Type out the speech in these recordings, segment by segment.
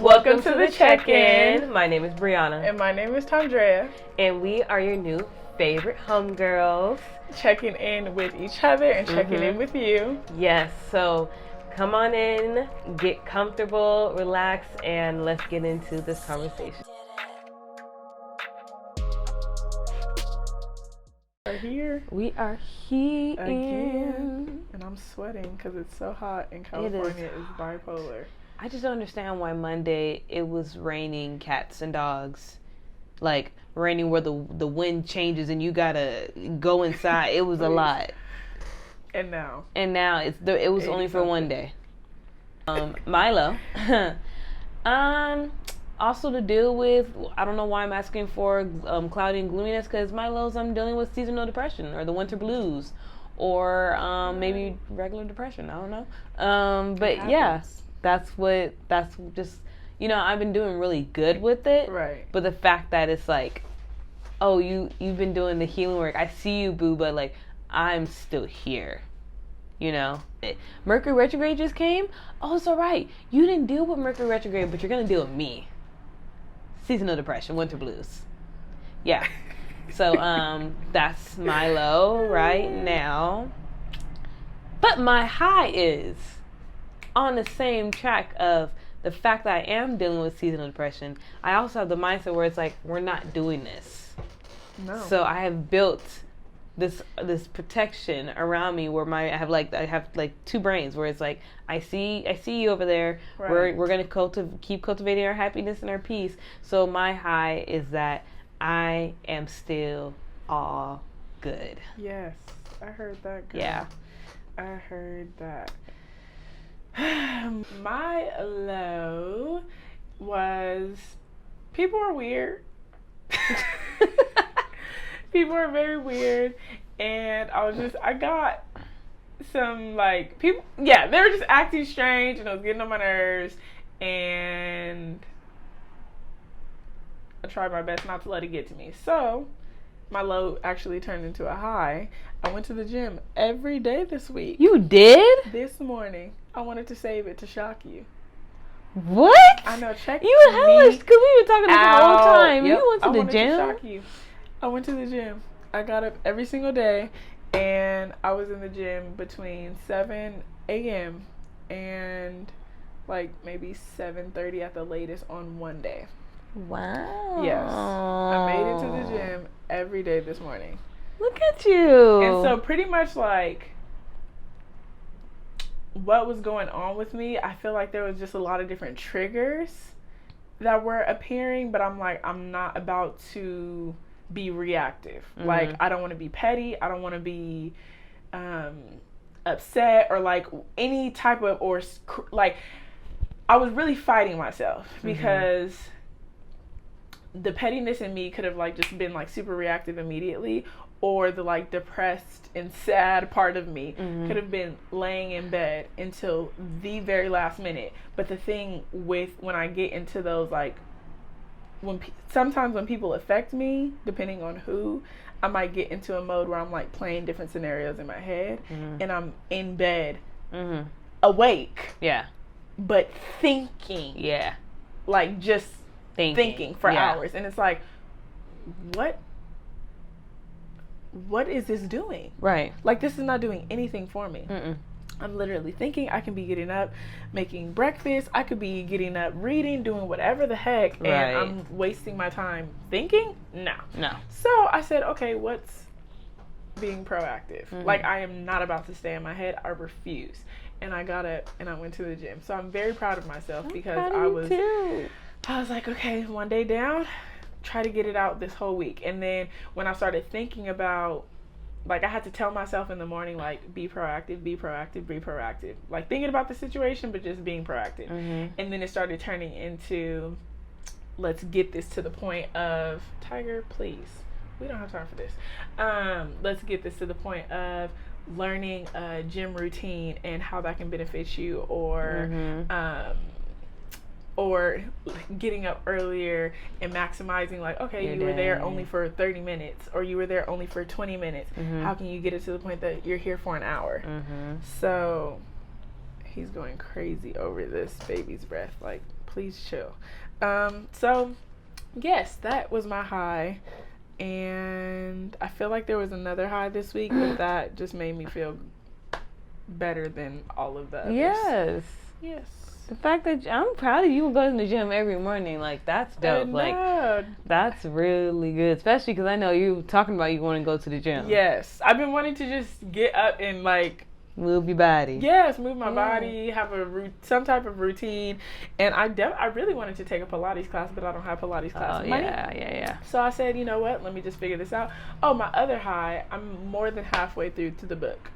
Welcome to the check-in. My name is Brianna. And my name is Tondrea. And we are your new favorite homegirls. Checking in with each other and checking in with you. Yes, so come on in, get comfortable, relax, and let's get into this conversation. We are here again. And I'm sweating because it's so hot in California. It's bipolar. I just don't understand why Monday it was raining cats and dogs. Like raining where the wind changes and you gotta go inside. It was a lot. And now it was only for one day. Milo. Also to deal with, I don't know why I'm asking for cloudy and gloominess, because Milo's I'm dealing with seasonal depression or the winter blues, or maybe regular depression. I don't know. But yeah. That's just, I've been doing really good with it. Right. But the fact that it's like, oh, you've been doing the healing work. I see you, boo, but like, I'm still here. Mercury retrograde just came. Oh, it's all right. You didn't deal with Mercury retrograde, but you're going to deal with me. Seasonal depression, winter blues. Yeah. So, that's my low right now. But my high is on the same track of the fact that I am dealing with seasonal depression. I also have the mindset where it's like, we're not doing this. No. So I have built this protection around me where I have two brains where it's like, I see you over there. Right. We're gonna keep cultivating our happiness and our peace. So my high is that I am still all good. Yes, I heard that. Girl. Yeah, I heard that. My low was people are weird. People are very weird, and I got some people. Yeah, they were just acting strange, and it was getting on my nerves, and I tried my best not to let it get to me. So my low actually turned into a high. I went to the gym every day this week. You did? This morning. I wanted to save it to shock you. What? I know. Check you and hellish, because we've been talking this the whole time. Yep. You went to the gym? To shock you. I went to the gym. I got up every single day, and I was in the gym between 7 a.m. and maybe 7:30 at the latest on one day. Wow. Yes. I made it to the gym every day this morning. Look at you. And so pretty much what was going on with me, I feel like there was just a lot of different triggers that were appearing, but I'm not about to be reactive. Mm-hmm. I don't want to be petty. I don't want to be upset or any type of, I was really fighting myself because the pettiness in me could have just been super reactive immediately, or the depressed and sad part of me could have been laying in bed until the very last minute. But the thing with when I get into those sometimes when people affect me, depending on who, I might get into a mode where I'm playing different scenarios in my head, and I'm in bed, awake, but thinking, just thinking for hours, and it's what is this doing? Right. This is not doing anything for me. I'm literally thinking. I can be getting up, making breakfast. I could be getting up, reading, doing whatever the heck, and I'm wasting my time thinking? No. So I said, okay, what's being proactive? I am not about to stay in my head. I refuse. And I got up and I went to the gym. So I'm very proud of myself because I was like, okay, one day down, try to get it out this whole week. And then when I started thinking about, I had to tell myself in the morning, be proactive, be proactive, be proactive. Thinking about the situation, but just being proactive. And then it started turning into, let's get this to the point of, Tiger, please. We don't have time for this. Let's get this to the point of learning a gym routine and how that can benefit you, or getting up earlier and maximizing okay, you were there only for 30 minutes or you were there only for 20 minutes. How can you get it to the point that you're here for an hour? So he's going crazy over this baby's breath. please chill. So yes, that was my high. And I feel like there was another high this week, but that just made me feel better than all of the others. Yes. The fact that I'm proud of you going to the gym every morning, like, that's dope. Like, that's really good, especially because I know you talking about you want to go to the gym. Yes, I've been wanting to just get up and like move your body. Yes, move my body, have some type of routine, and I really wanted to take a Pilates class, but I don't have Pilates class money. Yeah. So I said, you know what? Let me just figure this out. Oh, my other high, I'm more than halfway through to the book,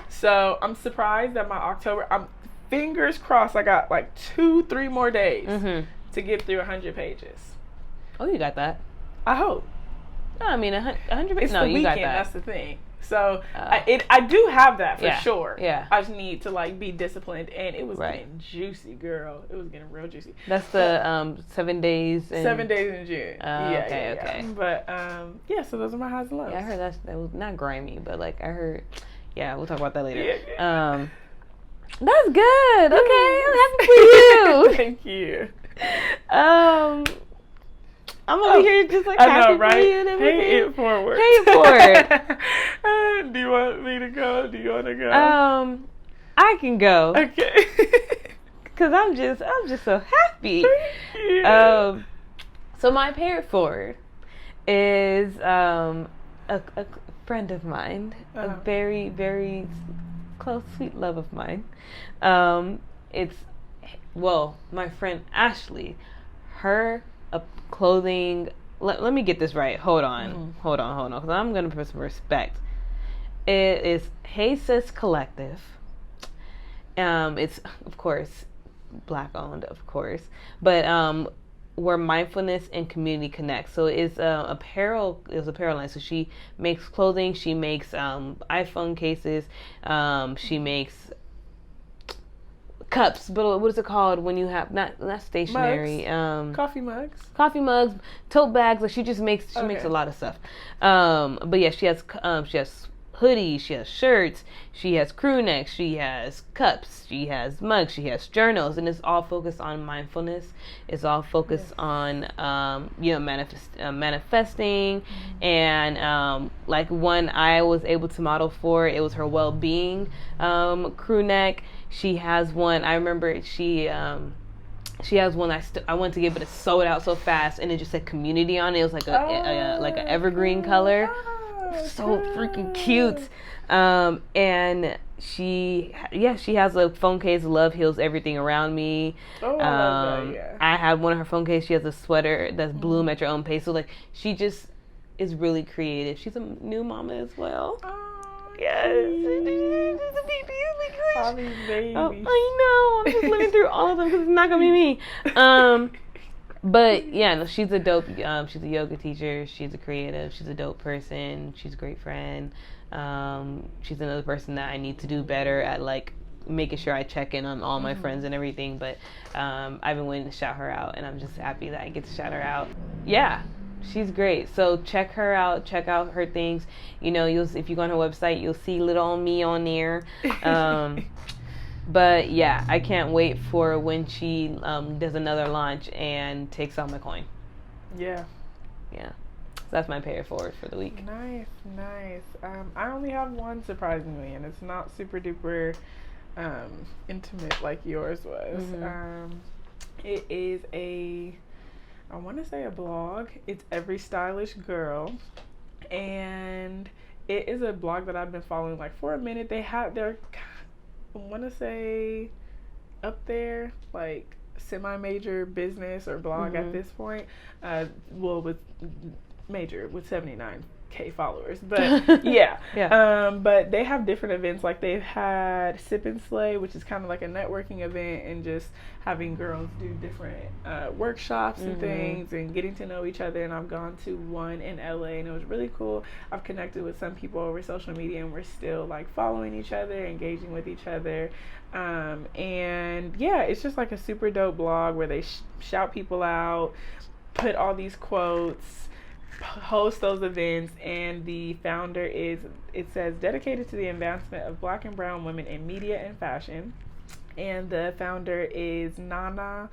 so I'm surprised that my October. Fingers crossed, I got like 2-3 more days to get through 100 pages. Oh, you got that. I hope. No, I mean 100 pages. It's No, the you weekend, got that. that's the thing. So I do have that for sure. Yeah. I just need to like be disciplined, and it was getting juicy, girl. It was getting real juicy. That's the 7 days. 7 days in June. Okay. But so those are my highs and lows. Yeah, I heard that was not grimy, but like I heard. Yeah, we'll talk about that later. Yeah. That's good. Okay, I'm happy for you. Thank you. I'm over here just like happy for you and everything. Pay it forward. Pay it forward. Do you want me to go? Do you want to go? I can go. Okay. Cause I'm just so happy. Thank you. So my pay it forward is a friend of mine, a very, very close, sweet love of mine. My friend Ashley, her clothing. Let me get this right. Hold on, because I'm gonna put some respect. It is Hey Sis Collective. It's of course Black owned, of course, but where mindfulness and community connect. So it's apparel. It's apparel line. So she makes clothing. She makes iPhone cases. She makes cups. But what is it called when you have not stationery? Coffee mugs. Coffee mugs, tote bags. Like she just makes makes a lot of stuff. But yeah, she has hoodies, she has shirts, she has crew necks, she has cups, she has mugs, she has journals, and it's all focused on mindfulness. It's all focused on manifesting, and like one I was able to model for, it was her well-being crew neck. She has one, I remember she has one I went to get, but it sold out so fast, and it just said community on it. It was like an evergreen color. So freaking cute. And she has a phone case. Love heals everything around me. I love that, yeah. I had one of her phone case. She has a sweater that's bloom at your own pace. So like she just is really creative. She's a new mama as well. Yes. Baby. Oh, I know. I'm just living through all of them because it's not gonna be me. But yeah, no, she's a dope. She's a yoga teacher. She's a creative. She's a dope person. She's a great friend. She's another person that I need to do better at, like making sure I check in on all my friends and everything. But I've been waiting to shout her out, and I'm just happy that I get to shout her out. Yeah, she's great. So check her out. Check out her things. You know, if you go on her website, you'll see little on me on there. But yeah, I can't wait for when she does another launch and takes out my coin. Yeah. So that's my pay it forward for the week. Nice. I only have one, surprisingly, and it's not super duper intimate like yours was. It is I want to say a blog. It's Every Stylish Girl, and it is a blog that I've been following like for a minute. They're I want to say up there, like semi-major business or blog at this point. With major with 79K followers, but yeah. But they have different events. Like they've had Sip and Slay, which is kind of like a networking event, and just having girls do different workshops and things, and getting to know each other. And I've gone to one in LA, and it was really cool. I've connected with some people over social media, and we're still like following each other, engaging with each other. And yeah, it's just like a super dope blog where they shout people out, put all these quotes, host those events, and the founder it says dedicated to the advancement of Black and brown women in media and fashion, and the founder is Nana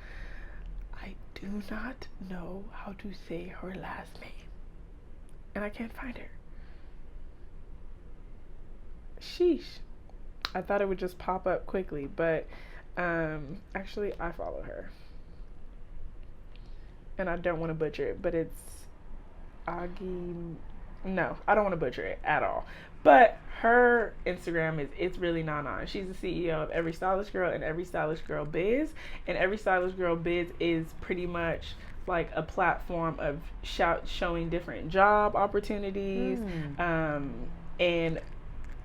do not know how to say her last name. And I can't find her. Sheesh. I thought it would just pop up quickly, but actually I follow her. And I don't want to butcher it, but it's Agi. No, I don't want to butcher it at all. But her Instagram is It's Really Nana. She's the CEO of Every Stylish Girl and Every Stylish Girl Biz. And Every Stylish Girl Biz is pretty much like a platform of showing different job opportunities, and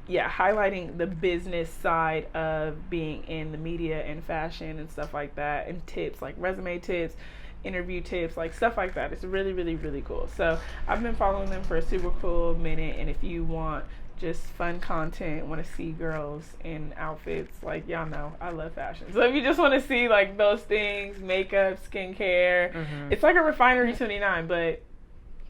highlighting the business side of being in the media and fashion and stuff like that, and tips like resume tips, interview tips, like stuff like that. It's really, really, really cool. So I've been following them for a super cool minute, and if you want just fun content, want to see girls in outfits, like y'all know I love fashion, so if you just want to see like those things, makeup, skincare, it's like a Refinery 29, but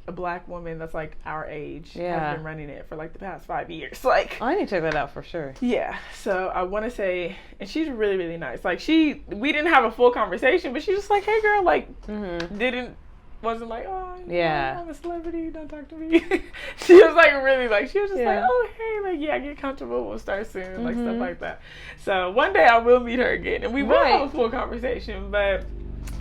a black woman that's like our age has been running it for like the past 5 years. Like, I need to check that out for sure. Yeah, so I want to say, and she's really, really nice. Like, we didn't have a full conversation, but she's just like, hey girl, like, wasn't like, oh, yeah, I'm a celebrity, don't talk to me. She was like, really, like, she was just like, oh, hey, like, yeah, get comfortable, we'll start soon, like, stuff like that. So one day I will meet her again, and we will have a full conversation, but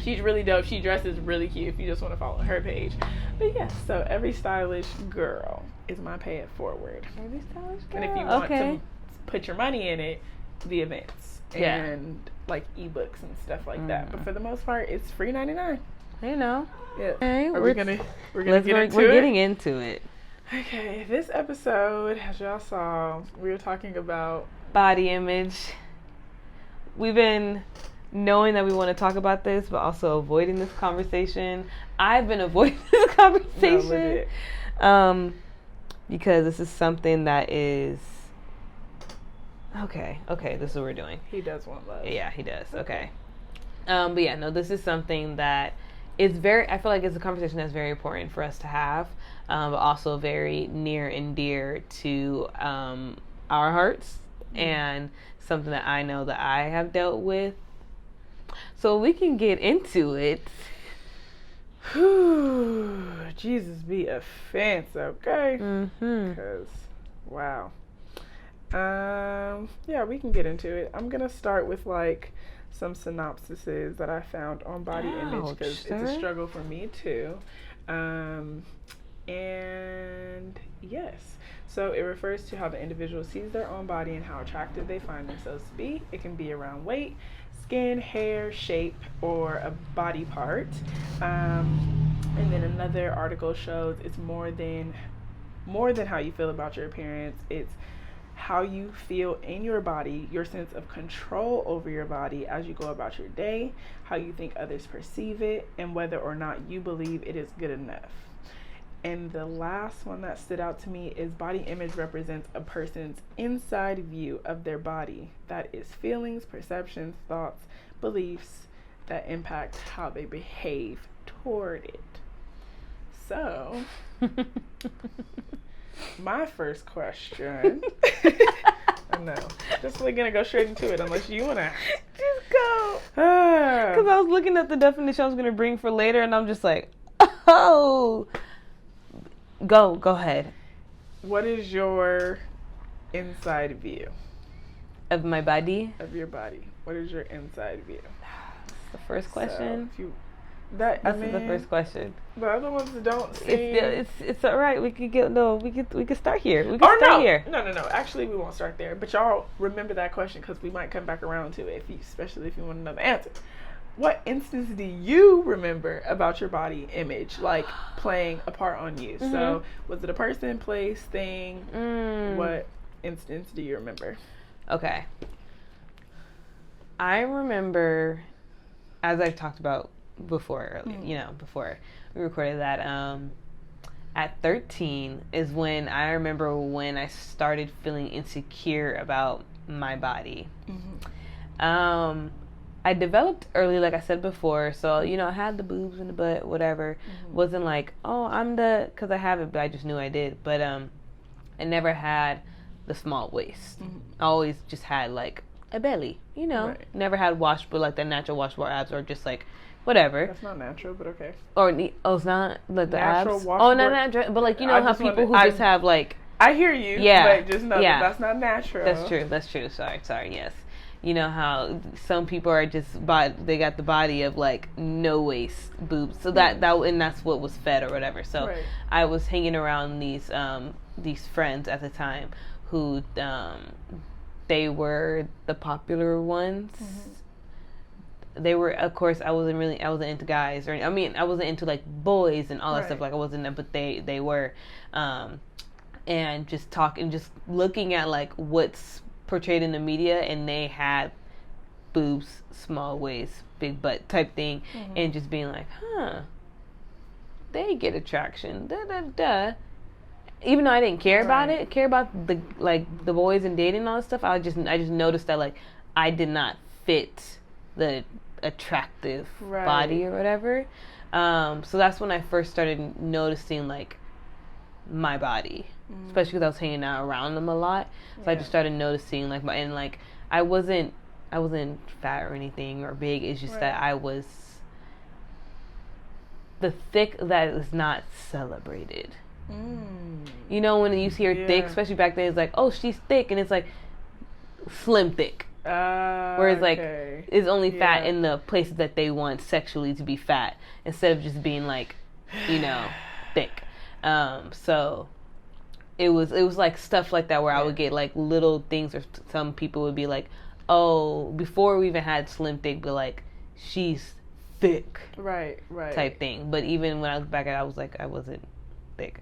she's really dope. She dresses really cute if you just want to follow her page. But yes, so Every Stylish Girl is my pay it forward. Every Stylish Girl. And if you want to put your money in it, the events and like ebooks and stuff like that. But for the most part, it's free 99. You know. Yeah. Okay, we're gonna get into it. We're getting into it. Okay, this episode, as y'all saw, we were talking about body image. We've been knowing that we want to talk about this, but also avoiding this conversation. I've been avoiding this conversation because this is something that is okay. This is what we're doing. He does want love. Yeah, he does. Okay. But yeah, no, this is something that is I feel like it's a conversation that's very important for us to have, but also very near and dear to our hearts, and something that I know that I have dealt with. So we can get into it. Jesus be offense, okay? Because, wow. Yeah, we can get into it. I'm going to start with, like, some synopsises that I found on body image, because it's a struggle for me, too. And, yes. So it refers to how the individual sees their own body and how attractive they find themselves to be. It can be around weight, skin, hair, shape, or a body part. And then another article shows it's more than how you feel about your appearance. It's how you feel in your body, your sense of control over your body as you go about your day, how you think others perceive it, and whether or not you believe it is good enough. And the last one that stood out to me is body image represents a person's inside view of their body. That is feelings, perceptions, thoughts, beliefs that impact how they behave toward it. So, my first question. I know. Just like gonna go straight into it unless you wanna. Just go. Because I was looking at the definition I was gonna bring for later, and I'm just like, oh. Go ahead. What is your inside view of my body? Of your body. What is your inside view? The first question. So this is the first question. The other ones don't seem. It's all right. We could start here. We could start here. No. Actually, we won't start there. But y'all remember that question, because we might come back around to it, especially if you want another answer. What instance do you remember about your body image, like, playing a part on you? So, was it a person, place, thing? What instance do you remember? Okay. I remember, as I've talked about before, before we recorded that, at 13 is when I remember when I started feeling insecure about my body. I developed early, like I said before, so, I had the boobs and the butt, whatever. Wasn't like, oh, because I have it, but I just knew I did. But I never had the small waist. I always just had, like, a belly, Right. Never had but like the natural washable abs, or just, like, whatever. That's not natural, but okay. Or it's not like the natural abs. Oh, not natural, but like you know how people who just have like. I hear you. Yeah. But just know that's not natural. That's true. Sorry. Yes. You know how some people are just they got the body of like no waist boobs, so that and that's what was fed or whatever. So I was hanging around these friends at the time who they were the popular ones. They were, of course, I wasn't into guys, I wasn't into like boys and all that stuff. Like I wasn't, but they were, and just talking, just looking at like what's portrayed in the media, and they had boobs, small waist, big butt type thing, and just being like, they get attraction, Even though I didn't care about the boys and dating and all that stuff, I just noticed that like I did not fit the attractive body or whatever. So that's when I first started noticing like my body, especially because I was hanging out around them a lot. So I just started noticing like I wasn't fat or anything or big. It's just that I was the thick that is not celebrated. You know, when you hear thick, especially back then, it's like, oh, she's thick, and it's like slim thick. Whereas like it's only fat in the places that they want sexually to be fat, instead of just being like, you know, thick. So it was like stuff like that where I would get like little things, or some people would be like, oh, before we even had slim thick, but like she's thick, right type thing. But even when I look back at it, I was like, I wasn't thick.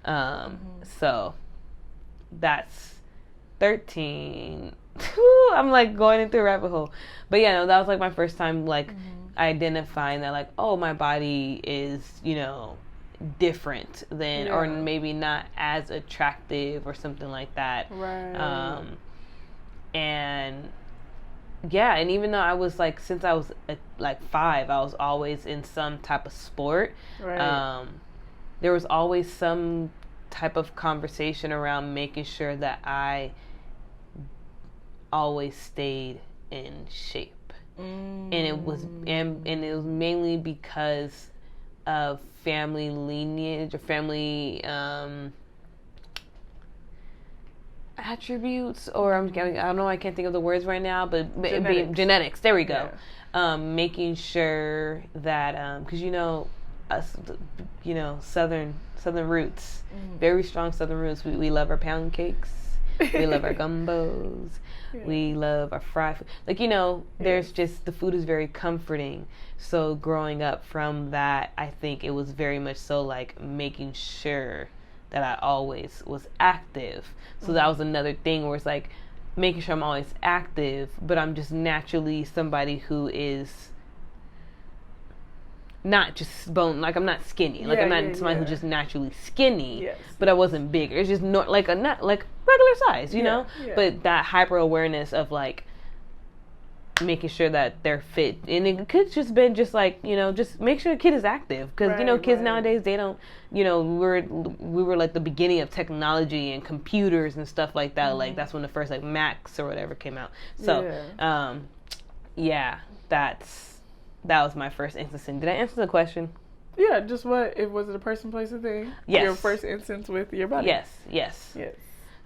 So that's 13. I'm like going into a rabbit hole, but yeah, no, that was like my first time like identifying that like, oh, my body is, you know, different than or maybe not as attractive or something like that. And yeah, and even though I was like, since I was like 5, I was always in some type of sport. There was always some type of conversation around making sure that I always stayed in shape. And it was mainly because of family lineage or family attributes, or I don't know, I can't think of the words right now, but genetics. There we go. Making sure that because you know us, you know, southern roots, very strong southern roots. We love our pound cakes. We love our gumbos. We love our fried food. Like, you know, there's just, the food is very comforting. So growing up from that, I think it was very much so like making sure that I always was active. So that was another thing where it's like making sure I'm always active, but I'm just naturally somebody who is not just bone, like I'm not skinny. Like I'm not somebody who's just naturally skinny, but I wasn't bigger. It's just not like not like regular size, you know? But that hyper awareness of like making sure that they're fit. And it could just been just like, you know, just make sure the kid is active. Because, you know, kids nowadays, they don't, you know, we were like the beginning of technology and computers and stuff like that. Like that's when the first like Macs or whatever came out. So, that was my first instance. Did I answer the question? Yeah, just what? Was it a person, place, or thing? Yes. Your first instance with your body? Yes.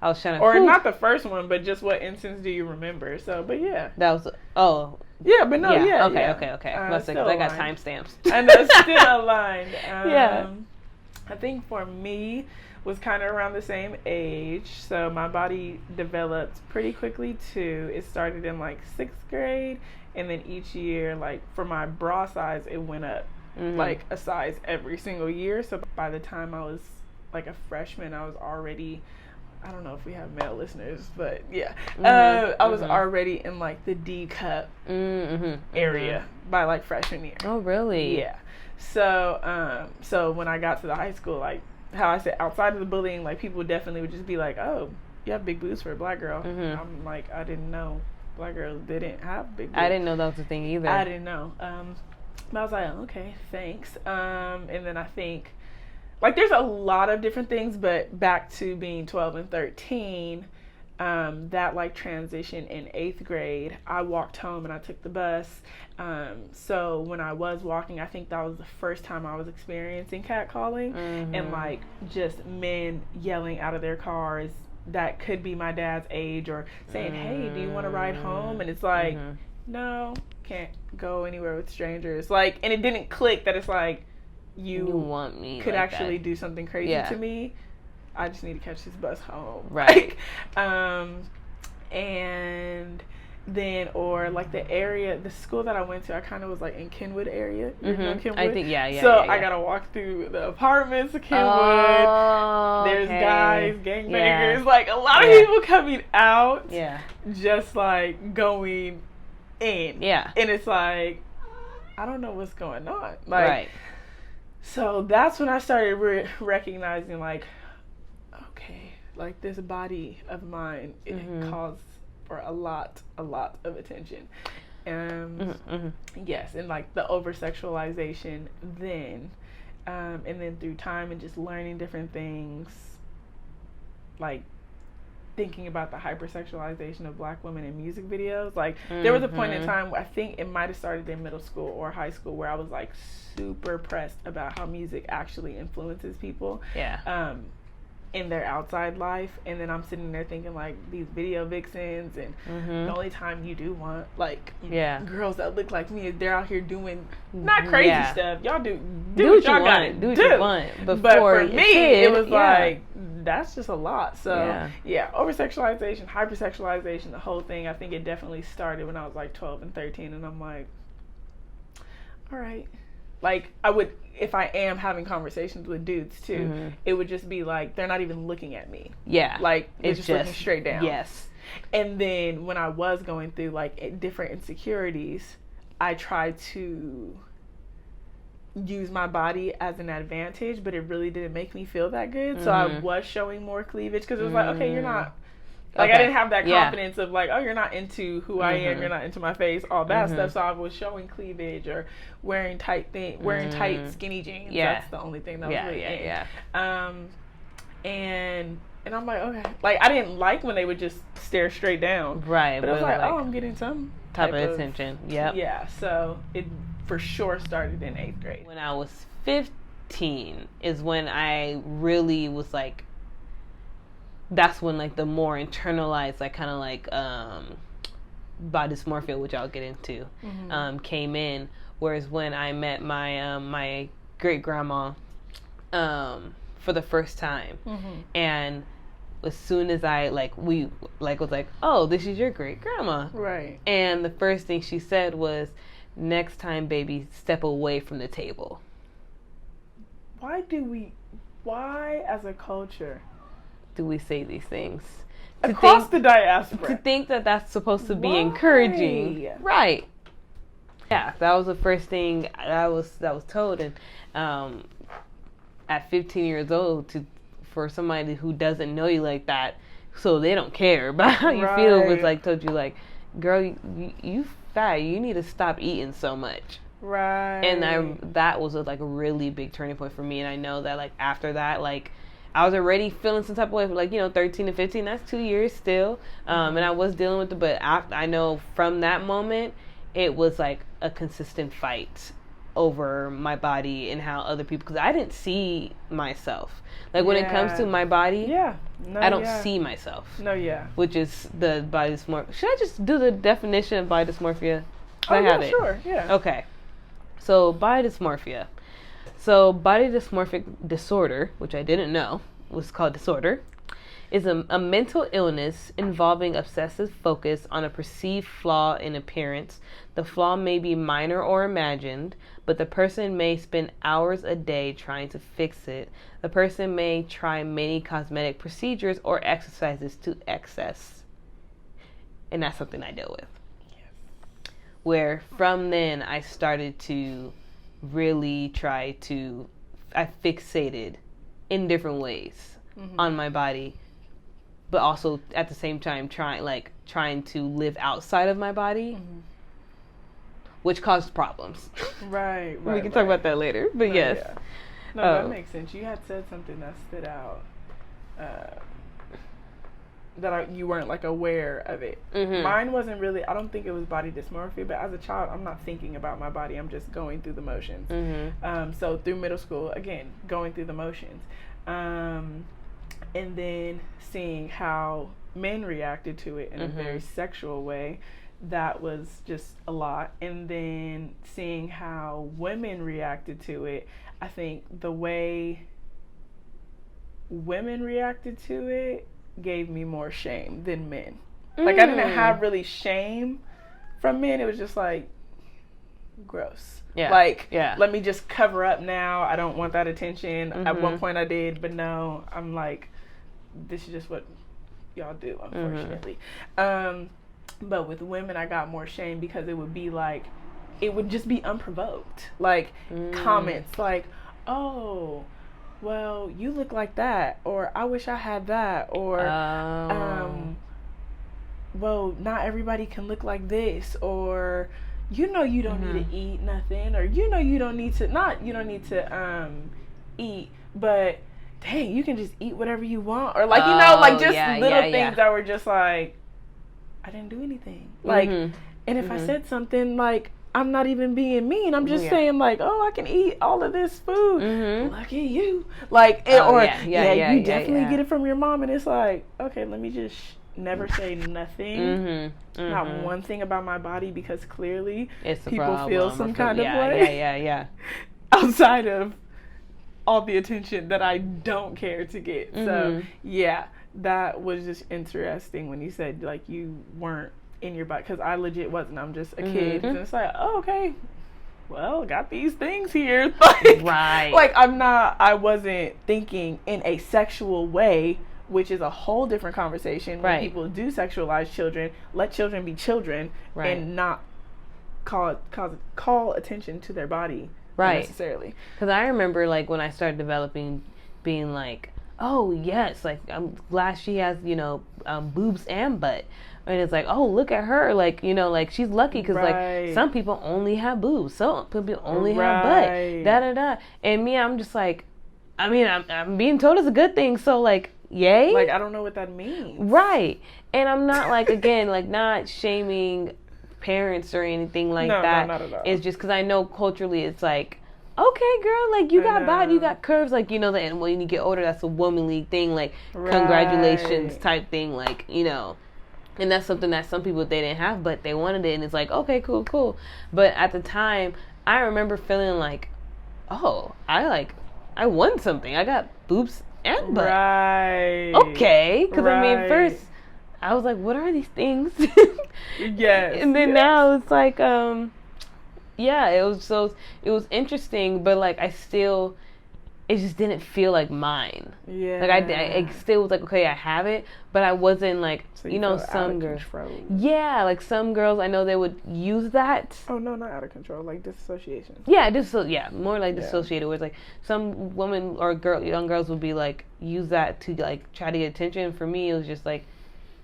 I was trying to... Or not the first one, but just what instance do you remember? So, but yeah. That was... Oh. Yeah, but no, Okay. Because I got timestamps. I know, still aligned. I think for me, was kind of around the same age. So my body developed pretty quickly too. It started in like 6th grade. And then each year, like for my bra size, it went up like a size every single year. So by the time I was like a freshman, I was already, I don't know if we have male listeners, but yeah, I was already in like the D cup area by like freshman year. Oh, really? Yeah. So, so when I got to the high school, like how I said, outside of the bullying, like people definitely would just be like, "Oh, you have big boobs for a black girl." I'm like, I didn't know. Black girls didn't have big boobs. I didn't know that was a thing either. I didn't know. But I was like, okay, thanks. And then I think, like, there's a lot of different things, but back to being 12 and 13, that like transition in 8th grade, I walked home and I took the bus. So when I was walking, I think that was the first time I was experiencing catcalling, and like just men yelling out of their cars that could be my dad's age, or saying, hey, do you want to ride home? And it's like, no, can't go anywhere with strangers. Like, and it didn't click that it's like, you want me could like actually that. do something crazy to me. I just need to catch this bus home. Right. And then, or like the school that I went to, I kind of was like in Kenwood area. You know Kenwood? I think, So I gotta walk through the apartments of Kenwood. There's guys, gangbangers, like a lot of people coming out. Yeah. Just like going in. Yeah. And it's like, I don't know what's going on. Like, so that's when I started recognizing, like, okay, like this body of mine, it calls for a lot of attention. Yes, and like the over-sexualization then, and then through time and just learning different things, like thinking about the hypersexualization of Black women in music videos. Like there was a point in time where I think it might have started in middle school or high school where I was like super pressed about how music actually influences people. Yeah. In their outside life, and then I'm sitting there thinking like these video vixens, and the only time you do want like girls that look like me is they're out here doing not crazy stuff. Y'all do what y'all gotta do. What you want. But for me, it was like that's just a lot. So over sexualization, hypersexualization, the whole thing. I think it definitely started when I was like 12 and 13, and I'm like, all right. Like, I would, if I am having conversations with dudes, too, it would just be like, they're not even looking at me. Yeah. Like, they're just looking straight down. Yes. And then when I was going through, like, different insecurities, I tried to use my body as an advantage, but it really didn't make me feel that good. So I was showing more cleavage, because it was like, okay, you're not... Like, I didn't have that confidence of, like, oh, you're not into who I am, you're not into my face, all that stuff. So I was showing cleavage or wearing tight skinny jeans. That's the only thing that was really in. And I'm like, okay. Like, I didn't like when they would just stare straight down. Right. But it was like, oh, I'm getting some type of attention. Yep. Yeah, so it for sure started in 8th grade. When I was 15 is when I really was like, that's when like the more internalized, like kind of like body dysmorphia, which I'll get into, came in. Whereas when I met my my great grandma for the first time, and as soon as I was like, oh, this is your great grandma, right? And the first thing she said was, next time, baby, step away from the table. Why as a culture do we say these things? Across the diaspora. To think that that's supposed to be encouraging. Right. Yeah, that was the first thing that was told. And at 15 years old, for somebody who doesn't know you like that, so they don't care about how you feel, was like told you like, girl, you fat, you need to stop eating so much. Right. And that was like a really big turning point for me. And I know that like after that, like, I was already feeling some type of way, like, 13 and 15, that's 2 years still. And I was dealing with it, but I know from that moment, it was like a consistent fight over my body and how other people, because I didn't see myself. Like, when it comes to my body, I don't see myself. Which is the body dysmorphia. Should I just do the definition of body dysmorphia? Sure. Okay. So, body dysmorphia. So, body dysmorphic disorder, which I didn't know was called disorder, is a mental illness involving obsessive focus on a perceived flaw in appearance. The flaw may be minor or imagined, but the person may spend hours a day trying to fix it. The person may try many cosmetic procedures or exercises to excess. And that's something I deal with. Yes. Where from then I started to really I fixated in different ways on my body, but also at the same time trying to live outside of my body, which caused problems. Right. We can talk about that later, but yes. Yeah. No, that makes sense. You had said something that stood out. you weren't like aware of it. Mine wasn't really, I don't think it was body dysmorphia, but as a child, I'm not thinking about my body. I'm just going through the motions. So through middle school, again, going through the motions. And then seeing how men reacted to it in a very sexual way, that was just a lot. And then seeing how women reacted to it, I think the way women reacted to it gave me more shame than men. Like, I didn't have really shame from men. It was just like, gross. Let me just cover up now. I don't want that attention. At one point I did, but no, I'm like, this is just what y'all do, unfortunately. But with women, I got more shame because it would be like, it would just be unprovoked. Like, comments like, oh, well, you look like that, or I wish I had that, or well, not everybody can look like this, or you know you don't need to eat nothing, or you know you don't need to eat, but dang, you can just eat whatever you want, or like, like just little things that were just like, I didn't do anything. Like, and if I said something, like, I'm not even being mean. I'm just saying, like, oh, I can eat all of this food. Look at you. Like, you definitely get it from your mom. And it's like, okay, let me just never say nothing. Not one thing about my body, because clearly people feel some kind of way. Outside of all the attention that I don't care to get. So, that was just interesting when you said, like, you weren't in your body, because I legit wasn't. I'm just a kid, and it's like, oh, okay, well, got these things here. Like, like, I wasn't thinking in a sexual way, which is a whole different conversation. When people do sexualize children, let children be children, and not call attention to their body necessarily. Because I remember, like, when I started developing, being like, oh yes, like, I'm glad she has, boobs and butt. And it's like, oh, look at her. Like, like, she's lucky because, like, some people only have boobs. Some people only have butt. Da-da-da. And me, I'm just like, I mean, I'm being told it's a good thing. So, like, yay? Like, I don't know what that means. Right. And I'm not, like, again, like, not shaming parents or anything like that. No, not at all. It's just because I know culturally it's like, okay, girl, like, you got body, you got curves, like, and when you get older, that's a womanly thing, like, congratulations type thing, like, and that's something that some people, they didn't have, but they wanted it, and it's like, okay, cool. But at the time, I remember feeling like, oh, I won something. I got boobs and butt. Right. Okay. Because, I mean, first, I was like, what are these things? Yes. And then now it's like, it was interesting, but, like, it just didn't feel like mine. Yeah. Like, I still was like, okay, I have it, but I wasn't like, so some girls. Yeah, like, some girls, I know they would use that. Oh, no, not out of control, like disassociation. Yeah, more like dissociated, where it's like some women or young girls would be like, use that to, like, try to get attention. For me, it was just like,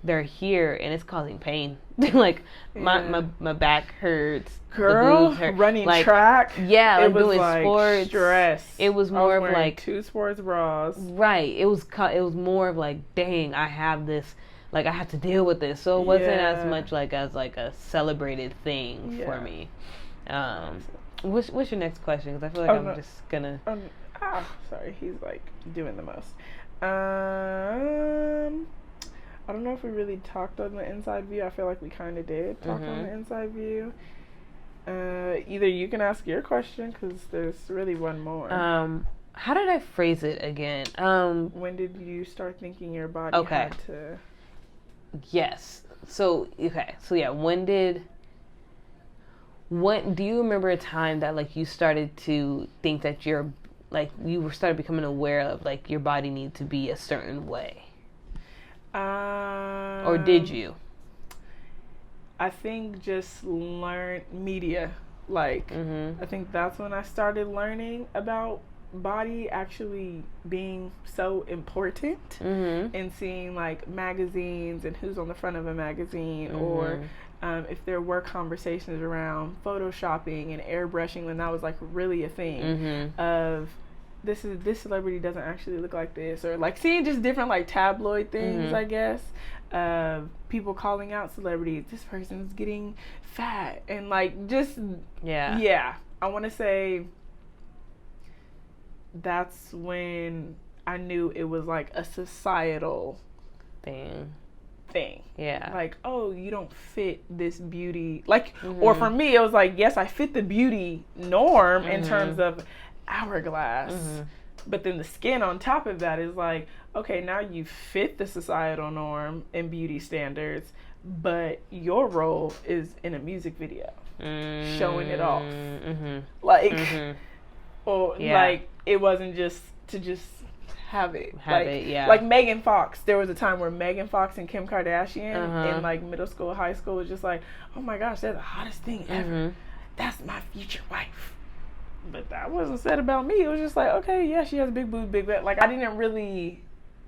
they're here and it's causing pain. Like, my back hurts. Girl, the boobs hurt. Running, like, track. Yeah, like, it was doing like sports. Stress. It was more of like 2 sports bras. Right. It was more of like, dang, I have this. Like, I have to deal with this. So it wasn't as much like as like a celebrated thing for me. What's your next question? Because I feel like I'm just gonna. Sorry, he's like doing the most. I don't know if we really talked on the inside view. I feel like we kind of did talk on the inside view. Either you can ask your question, because there's really one more. How did I phrase it again? When did you start thinking your body had to... Yes. So, okay. So, yeah, when do you remember a time that, like, you started to think that you started becoming aware of, like, your body needed to be a certain way? Or did you? I think just learn media. Like, I think that's when I started learning about body actually being so important, and seeing, like, magazines and who's on the front of a magazine, or if there were conversations around photoshopping and airbrushing when that was, like, really a thing, of this celebrity doesn't actually look like this, or like seeing just different like tabloid things, I guess. People calling out celebrities, this person's getting fat, and like just I want to say that's when I knew it was like a societal thing. Yeah. Like, oh, you don't fit this beauty. Like, or for me, it was like, yes, I fit the beauty norm in terms of hourglass. But then the skin on top of that is like, okay, now you fit the societal norm and beauty standards, but your role is in a music video, showing it off. Like, or like, it wasn't just to just have it. Like Megan Fox. There was a time where Megan Fox and Kim Kardashian in like middle school, high school was just like, oh my gosh, they're the hottest thing ever. That's my future wife. But that wasn't said about me. It was just like, okay, yeah, she has big boobs, big butt. Like, I didn't really,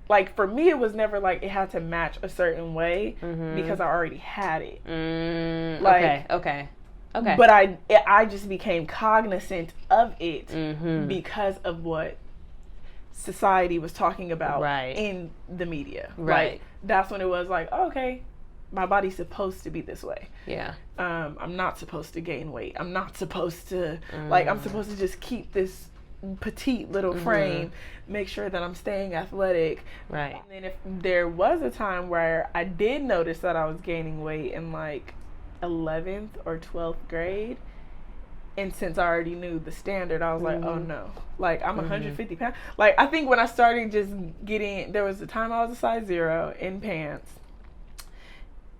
like, for me, it was never like it had to match a certain way because I already had it. Like, okay. But I just became cognizant of it because of what society was talking about in the media. Like, that's when it was like, oh, okay, my body's supposed to be this way. Yeah. I'm not supposed to gain weight. I'm not supposed to, like, I'm supposed to just keep this petite little frame, make sure that I'm staying athletic. Right. And then if there was a time where I did notice that I was gaining weight in like 11th or 12th grade, and since I already knew the standard, I was like, oh no, like I'm 150 pounds. Like, I think when I started just getting, there was a time I was a size 0 in pants.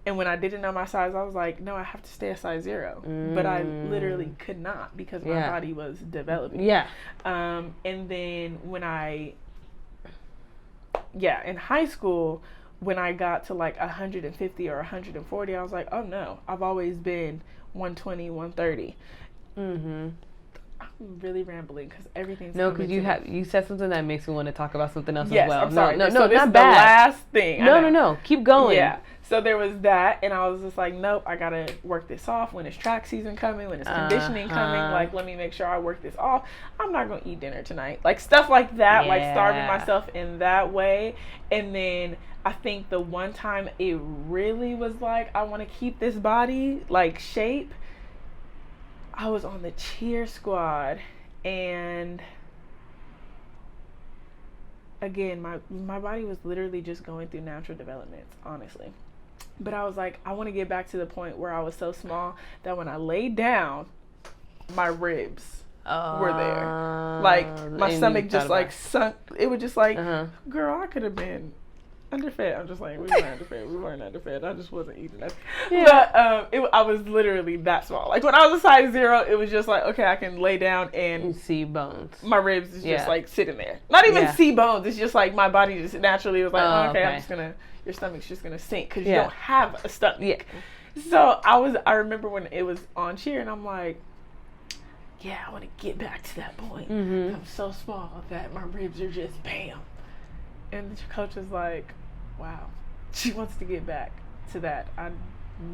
And when I didn't know my size, I was like, no, I have to stay a size 0. But I literally could not because my body was developing. Yeah. And then when in high school, when I got to like 150 or 140, I was like, oh no, I've always been 120, 130. I'm really rambling because everything's because you said something that makes me want to talk about something else as well. I'm sorry. No, so this not is bad. The last thing. No. Keep going. Yeah. So there was that, and I was just like, nope, I gotta work this off. When is track season coming? When is conditioning coming? Like, let me make sure I work this off. I'm not gonna eat dinner tonight. Like, stuff like that. Yeah. Like, starving myself in that way. And then I think the one time it really was like, I want to keep this body like shape. I was on the cheer squad, and again, my body was literally just going through natural developments, honestly. But I was like, I want to get back to the point where I was so small that when I laid down, my ribs were there. Like, my stomach just like sunk. It was just like, girl, I could have been underfed. I'm just like, we weren't underfed. I just wasn't eating that. Yeah. But I was literally that small. Like, when I was a size 0, it was just like, okay, I can lay down and see bones. My ribs is just like sitting there. Not even see bones. It's just like my body just naturally was like, okay, I'm just gonna. Your stomach's just gonna sink because you don't have a stomach. Yeah. So I remember when it was on cheer, and I'm like, yeah, I want to get back to that point. I'm so small that my ribs are just bam. And the coach was like, wow, she wants to get back to that. I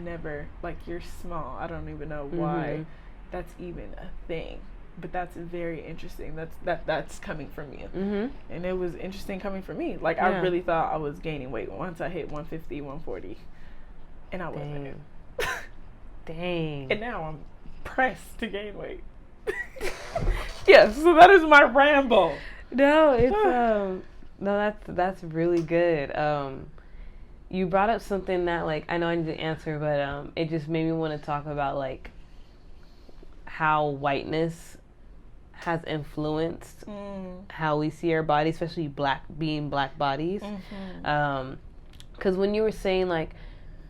never, like, you're small. I don't even know why that's even a thing. But that's very interesting. That's coming from you. And it was interesting coming from me. Like, I really thought I was gaining weight once I hit 150, 140. And I wasn't. Dang. And now I'm pressed to gain weight. So that is my ramble. No, it's no, that's really good. You brought up something that, like, I know I need to answer, but it just made me want to talk about, like, how whiteness has influenced how we see our bodies, especially black bodies. Because when you were saying, like,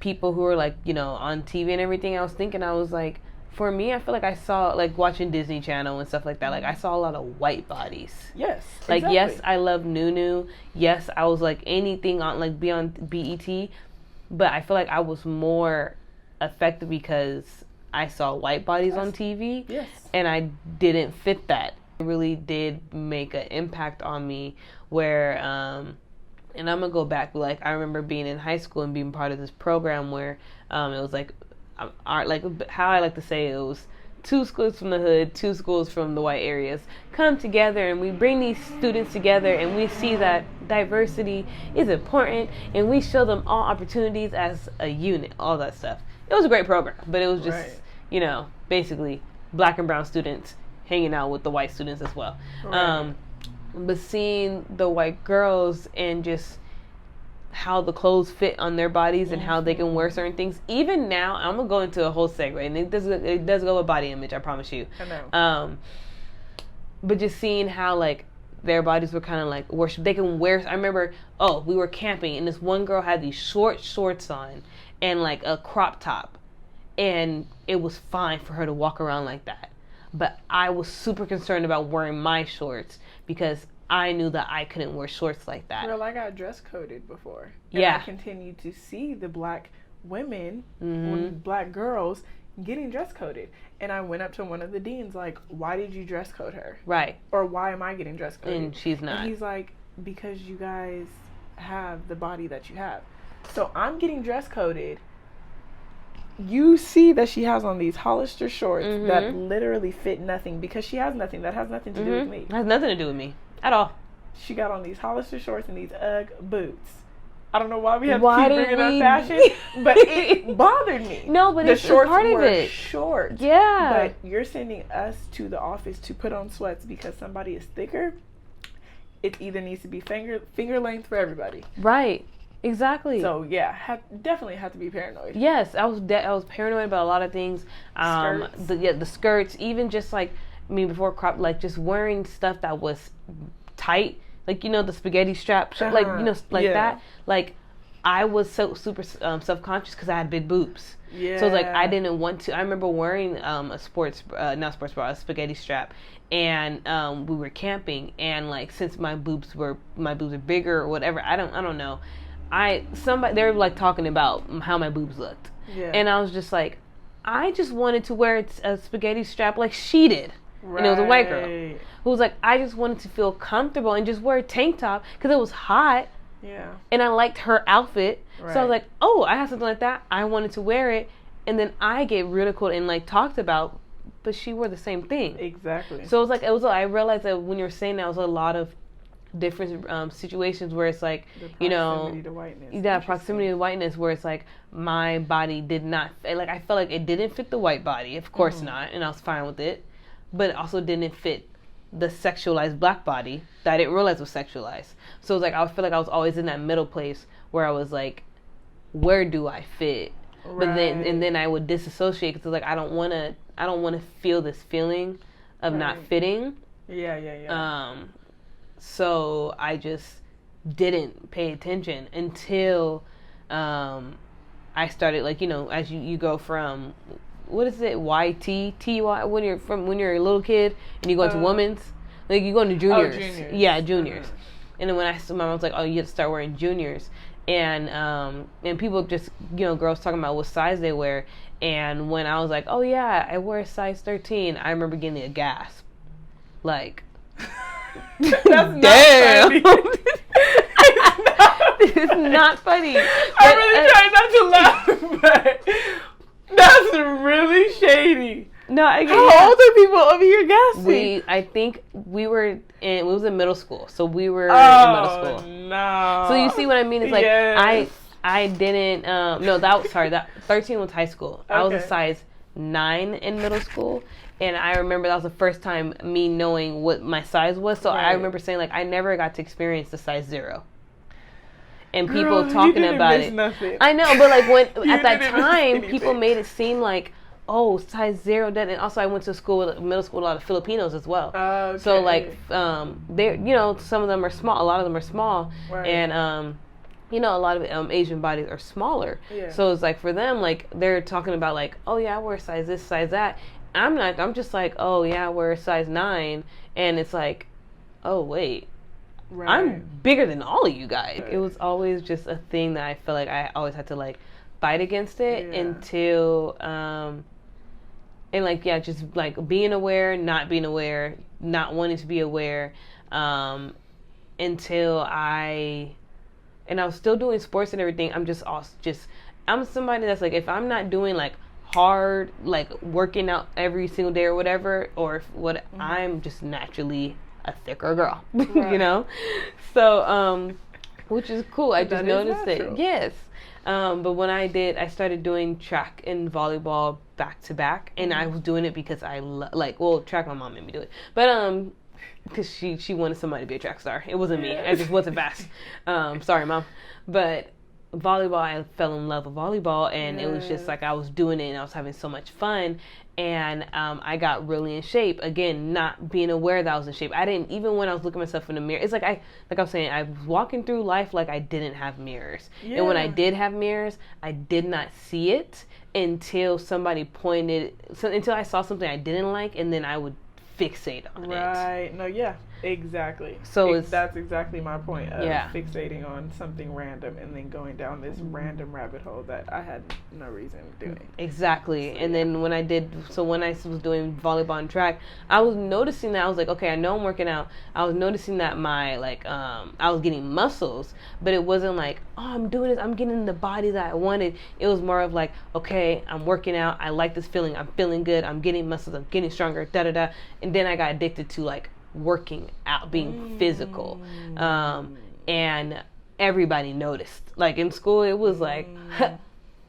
people who are, like, you know, on TV and everything, I was like, for me, I feel like I saw, like, watching Disney Channel and stuff like that, like, I saw a lot of white bodies. Yes, like, exactly. Yes, I love Nunu. Yes, I was, like, anything on, like, be on BET. But I feel like I was more affected because I saw white bodies on TV. Yes. And I didn't fit that. It really did make an impact on me where, and I'm going to go back, like, I remember being in high school and being part of this program where it was, like, art, like, how I like to say it was 2 schools from the hood, 2 schools from the white areas come together, and we bring these students together, and we see that diversity is important, and we show them all opportunities as a unit, all that stuff. It was a great program, but it was just, basically black and brown students hanging out with the white students as well. Right. But seeing the white girls and just how the clothes fit on their bodies and how they can wear certain things. Even now, I'm gonna go into a whole segue, and it does go with body image. I promise you. I know. But just seeing how like their bodies were kind of like worship. They can wear. I remember. We were camping, and this one girl had these short shorts on and like a crop top, and it was fine for her to walk around like that. But I was super concerned about wearing my shorts because I knew that I couldn't wear shorts like that. Girl, I got dress coded before. And I continued to see the black women, black girls, getting dress coded. And I went up to one of the deans like, why did you dress code her? Right. Or why am I getting dress coded? And she's not. And he's like, because you guys have the body that you have. So I'm getting dress coded. You see that she has on these Hollister shorts that literally fit nothing because she has nothing. That has nothing to do with me. It has nothing to do with me. At all. She got on these Hollister shorts and these UGG boots. I don't know why we have to keep bringing up fashion, but it bothered me. No, but the it's shorts part were of it. Short. Yeah. But you're sending us to the office to put on sweats because somebody is thicker. It either needs to be finger length for everybody. Right. Exactly. So yeah, definitely had to be paranoid. Yes, I was paranoid about a lot of things. Skirts. The skirts, even just like before crop, like just wearing stuff that was tight, like the spaghetti strap, like that. Like I was so super self-conscious because I had big boobs. Yeah. So it's like I didn't want to. I remember wearing a spaghetti strap, and we were camping, and like since my boobs are bigger or whatever, I don't know. They were like talking about how my boobs looked, and I was just like, I just wanted to wear a spaghetti strap like she did. Right. And it was a white girl who was like, I just wanted to feel comfortable and just wear a tank top because it was hot. Yeah. And I liked her outfit. Right. So I was like, I have something like that. I wanted to wear it. And then I get ridiculed and like talked about, but she wore the same thing. Exactly. So I realized that when you were saying that, it was a lot of different situations where it's like, proximity to whiteness. Yeah, proximity to whiteness where it's like my body did not, like I felt like it didn't fit the white body. Of course not. And I was fine with it. But it also didn't fit the sexualized black body that I didn't realize was sexualized. So it was like I feel like I was always in that middle place where I was like, where do I fit? Right. But then I would disassociate because like I don't want to feel this feeling of not fitting. Yeah. So I just didn't pay attention until I started like as you go from. What is it? YTTY when you're a little kid and you go into women's, like you go into juniors. Juniors. Yeah, juniors. And then my mom was like, you have to start wearing juniors, and people just girls talking about what size they wear, and when I was like, I wear a size 13, I remember getting a gasp, like, that's damn. Not funny. It's not funny. I'm really trying not to laugh, but. That's really shady. No, how old are people over here gasping? I think we was in middle school, so we were in middle school. No. So you see what I mean? It's like I didn't. No, that 13 was high school. Okay. I was a size 9 in middle school, and I remember that was the first time me knowing what my size was. So I remember saying like I never got to experience the size 0. And people talking about it. Nothing. I know, but like when at that time, people made it seem like, size 0. And also, I went to middle school with a lot of Filipinos as well. Okay. So like, they, some of them are small. A lot of them are small, right. And a lot of Asian bodies are smaller. Yeah. So it's like for them, like they're talking about like, I wear size this, size that. I'm not. I'm just like, I wear a size 9, and it's like, wait. Right. I'm bigger than all of you guys. Right. It was always just a thing that I felt like I always had to like fight against it until and like just like being aware, not being aware, not wanting to be aware until I was still doing sports and everything. I'm somebody that's like if I'm not doing like hard, like working out every single day or whatever, or if what I'm just naturally a thicker girl, you know? So, which is cool. I just noticed it. Yes. But when I started doing track and volleyball back to back, and I was doing it because I track, my mom made me do it, but because she wanted somebody to be a track star. It wasn't me. I just wasn't fast. Sorry, Mom. But volleyball, I fell in love with volleyball, and it was just like I was doing it and I was having so much fun, and I got really in shape. Again, not being aware that I was in shape. I didn't, even when I was looking at myself in the mirror, it's like I was saying, I was walking through life like I didn't have mirrors. And when I did have mirrors, I did not see it until somebody until I saw something I didn't like, and then I would fixate on it. Right. No, yeah. Exactly. So that's exactly my point of fixating on something random and then going down this random rabbit hole that I had no reason doing. Exactly. So, and then when I was doing volleyball and track, I was noticing that I was like, okay, I know I'm working out. I was noticing that my I was getting muscles, but it wasn't like, oh, I'm doing this, I'm getting the body that I wanted. It was more of like, okay, I'm working out, I like this feeling, I'm feeling good, I'm getting muscles, I'm getting stronger, da da da. And then I got addicted to like working out, being physical, and everybody noticed. Like in school, it was like,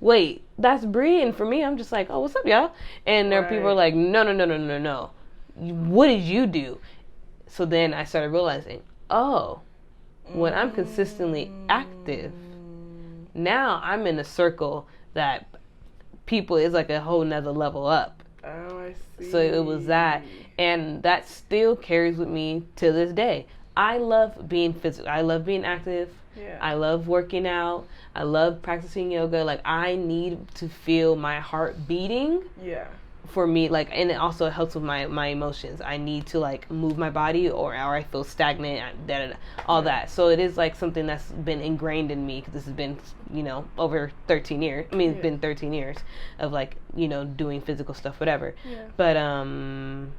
wait, that's Bree, and for me, I'm just like, oh, what's up, y'all? And there are people like, no, what did you do? So then I started realizing, oh, when I'm consistently active, now I'm in a circle that people is like a whole nother level up. Oh, I see. So it was that. And that still carries with me to this day. I love being physical. I love being active. Yeah. I love working out. I love practicing yoga. Like, I need to feel my heart beating. Yeah. For me, like, and it also helps with my emotions. I need to like move my body, or I feel stagnant, all that. So it is like something that's been ingrained in me, because this has been, over 13 years. I mean, it's been 13 years of like, doing physical stuff, whatever. Yeah. But I'm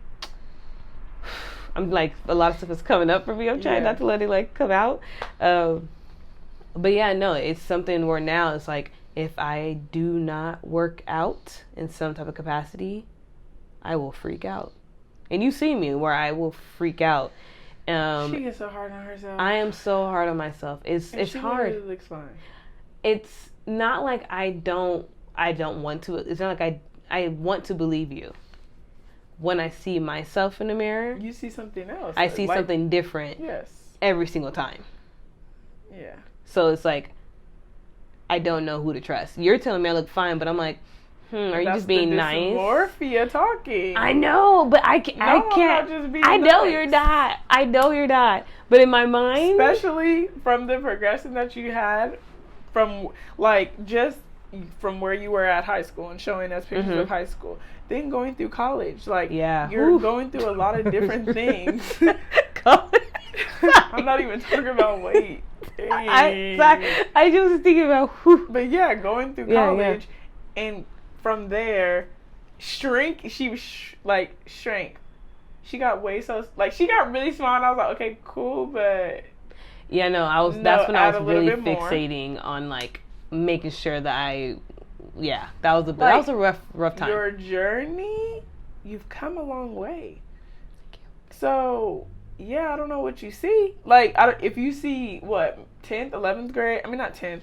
like, a lot of stuff is coming up for me. I'm trying not to let it like come out. But yeah, no, it's something where now it's like, if I do not work out in some type of capacity, I will freak out. And you see me where I will freak out. She gets so hard on herself. I am so hard on myself. It's hard. Really looks fine. It's not like I don't want to. It's not like I want to believe you. When I see myself in the mirror, you see something else. I see something different. Yes. Every single time. Yeah. So it's like, I don't know who to trust. You're telling me I look fine, but I'm like, are you just being nice? Dysmorphia talking. I know, but I can't. I know you're not. I know you're not. But in my mind, especially from the progression that you had, from just from where you were at high school and showing us pictures of high school, then going through college, you're going through a lot of different things. I'm not even talking about weight. I just was thinking about But yeah, going through college, and from there, shrank. She shrank. She got way she got really small, and I was like, okay, cool, but yeah, no, that's when I was really fixating on like making sure that that was a rough time. Your journey, you've come a long way. So yeah, I don't know what you see. If you see 10th, 11th grade, I mean not 10th,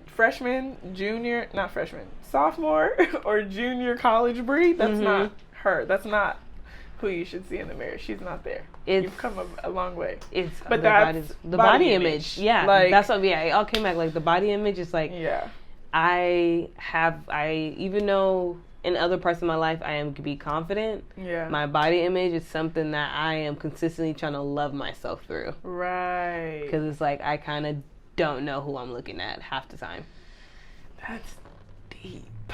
freshman, junior, not freshman, sophomore or junior college Bree, that's not her. That's not who you should see in the mirror. She's not there. You've come a long way. But that's the body image. Yeah, that's what. Yeah, it all came back like the body image is like. Yeah. I even though in other parts of my life I am to be confident. Yeah. My body image is something that I am consistently trying to love myself through. Right. Because it's like I kind of don't know who I'm looking at half the time. That's deep.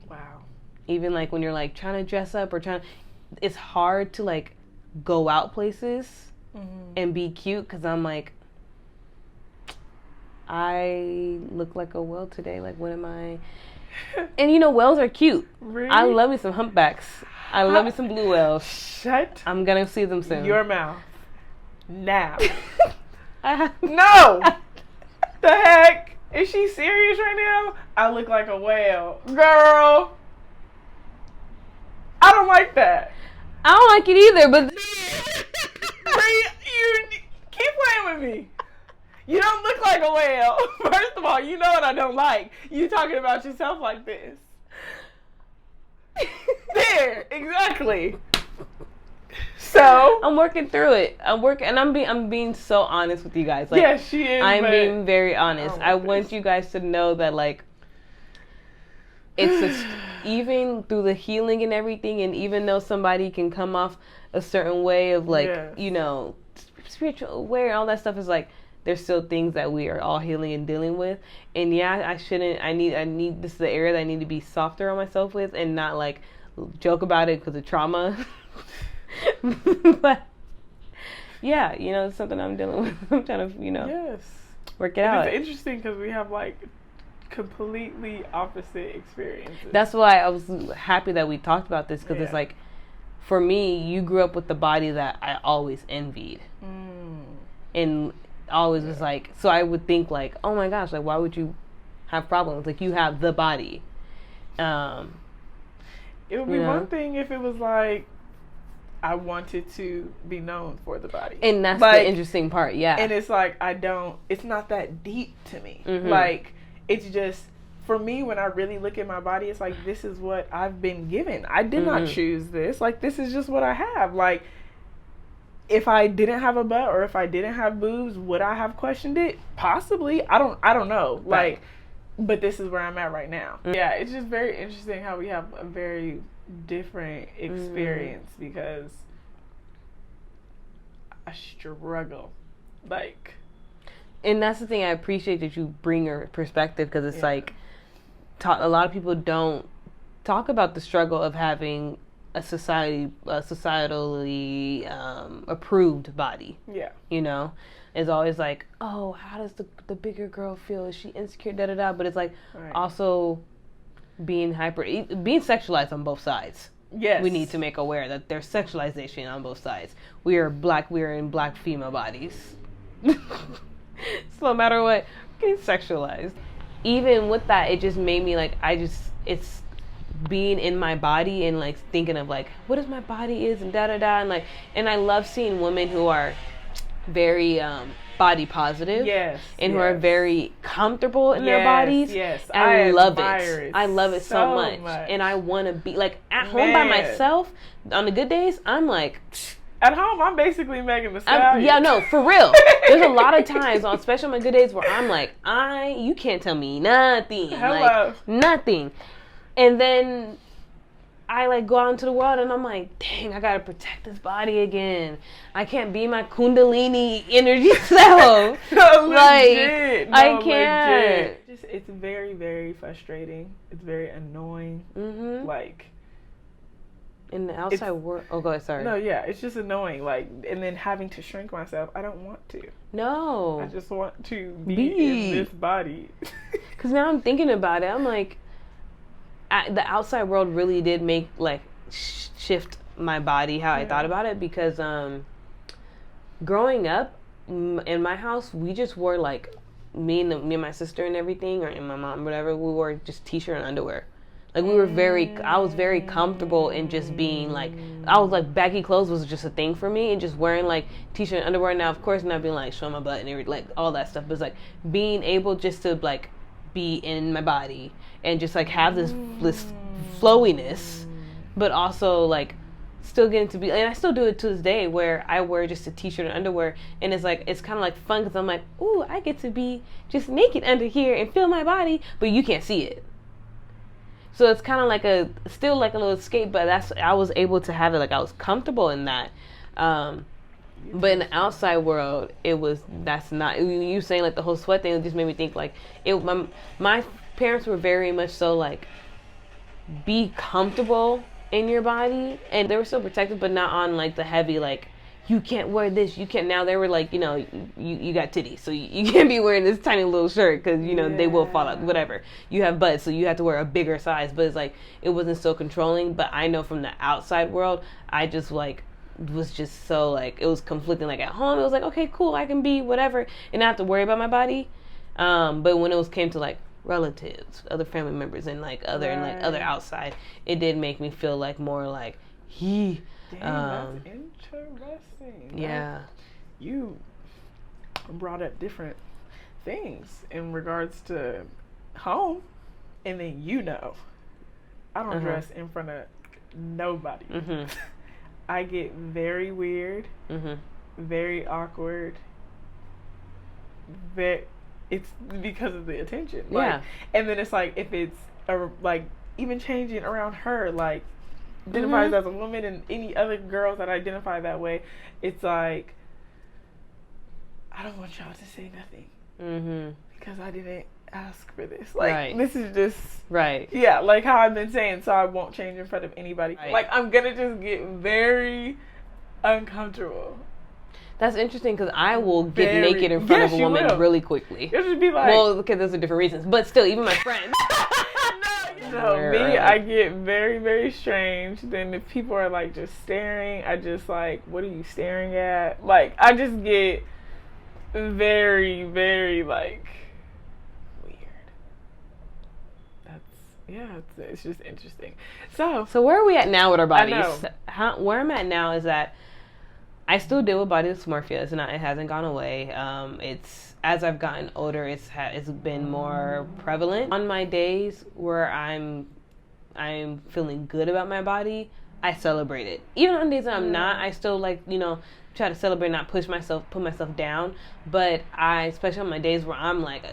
Wow. Even like when you're like trying to dress up or it's hard to like go out places and be cute, because I'm like, I look like a whale today. Like, what am I? And whales are cute. Really? I love me some humpbacks. I love me some blue whales. Shut. I'm gonna see them soon. Your mouth. Now. No. The heck? Is she serious right now? I look like a whale. Girl. I don't like that. I don't like it either, but you keep playing with me. You don't look like a whale. First of all, you know what I don't like. You talking about yourself like this. There, exactly. So I'm working through it. I'm being so honest with you guys. Like, yes, she is. I'm being very honest. I want you guys to know that, like, it's even through the healing and everything, and even though somebody can come off a certain way of, like, you know, spiritual aware and all that stuff, is like, there's still things that we are all healing and dealing with. And yeah, I need this is the area that I need to be softer on myself with, and not like joke about it because of trauma. But yeah, you know, it's something I'm dealing with. I'm trying to, you know, work it out. It's interesting because we have like completely opposite experiences. That's why I was happy that we talked about this, because it's like, for me, you grew up with the body that I always envied, and always was like, so I would think like, oh my gosh, like, why would you have problems? Like, you have the body. It would be one thing if it was like, I wanted to be known for the body. And that's like, the interesting part, And it's like, it's not that deep to me. Like, it's just, for me, when I really look at my body, it's like, this is what I've been given. I did not choose this. Like, this is just what I have. Like, if I didn't have a butt or if I didn't have boobs, would I have questioned it? Possibly. I don't know. Like, but this is where I'm at right now. Yeah, it's just very interesting how we have a very different experience, because I struggle. Like, and that's the thing I appreciate, that you bring your perspective, because it's like, a lot of people don't talk about the struggle of having a societally approved body. Yeah. You know? It's always like, oh, how does the bigger girl feel? Is she insecure? Da da da. But it's like, also being sexualized on both sides. Yes. We need to make aware that there's sexualization on both sides. We are in black female bodies. So no matter what, we're getting sexualized. Even with that, it just made me like, it's being in my body and like thinking of like, what is my body is, and da da da, and like, and I love seeing women who are very body positive, and who are very comfortable in their bodies. I love it. I love it so much. And I want to be like at home by myself on the good days. I'm like, at home, I'm basically Megan Thee Stallion. Yeah, no, for real. There's a lot of times, especially on my good days, where I'm like, you can't tell me nothing. Hello. Like, nothing. And then I like go out into the world and I'm like, dang, I gotta protect this body again. I can't be my Kundalini energy self. Legit. I can't. It's very, very frustrating. It's very annoying. Like, in the outside world. Oh, go ahead. Sorry. No, yeah, it's just annoying. Like, and then having to shrink myself. I don't want to. No. I just want to be in this body. Because now I'm thinking about it. I'm like, the outside world really did make like shift my body how I thought about it, because growing up in my house, we just wore like me and my sister and everything, or and my mom, whatever, we wore just t-shirt and underwear. Like, I was very comfortable in just being like, I was like, baggy clothes was just a thing for me, and just wearing like t-shirt and underwear. Now, of course, not being like showing my butt and everything, like all that stuff, but it's like being able just to like be in my body and just like have this flowiness, but also like still getting to be, and I still do it to this day, where I wear just a t-shirt and underwear, and it's like, it's kind of like fun, because I'm like, ooh, I get to be just naked under here and feel my body, but you can't see it. So it's kind of like still like a little escape, but I was able to have it, like I was comfortable in that. But in the outside world, that's not, you saying like the whole sweat thing, it just made me think like, my parents were very much so like, be comfortable in your body, and they were still protective, but not on like the heavy, like, you can't wear this, you can't. Now they were like, you know, you got titties, so you can't be wearing this tiny little shirt, because you know they will fall out, whatever. You have butts, so you have to wear a bigger size. But it's like, it wasn't so controlling. But I know from the outside world, I just like was just so like, it was conflicting. Like at home, it was like, okay, cool, I can be whatever and not have to worry about my body. But when it came to like relatives, other family members, and like other and like other outside, it did make me feel like more like he. Damn, that's interesting. Yeah. You brought up different things in regards to home, and then I don't dress in front of nobody. I get very weird, very awkward. It's because of the attention. Like, and then it's like if it's like even changing around her, like identifies as a woman, and any other girls that identify that way, it's like I don't want y'all to say nothing because I didn't ask for this. Like this is just yeah, like how I've been saying, so I won't change in front of anybody. Like I'm gonna just get very uncomfortable. That's interesting because I will get naked in front of a woman really quickly. It'll just be like, well, because those are different reasons, but still, even my friends. I get very, very strange. Then if people are like just staring, I just like, what are you staring at? Like I just get very, very like weird. It's just interesting. So where are we at now with our bodies? Where I'm at now is that I still deal with body dysmorphia. It hasn't gone away. It's as I've gotten older, it's been more prevalent. On my days where I'm feeling good about my body, I celebrate it. Even on days that I'm not, I still try to celebrate, not put myself down. But especially on my days where I'm like,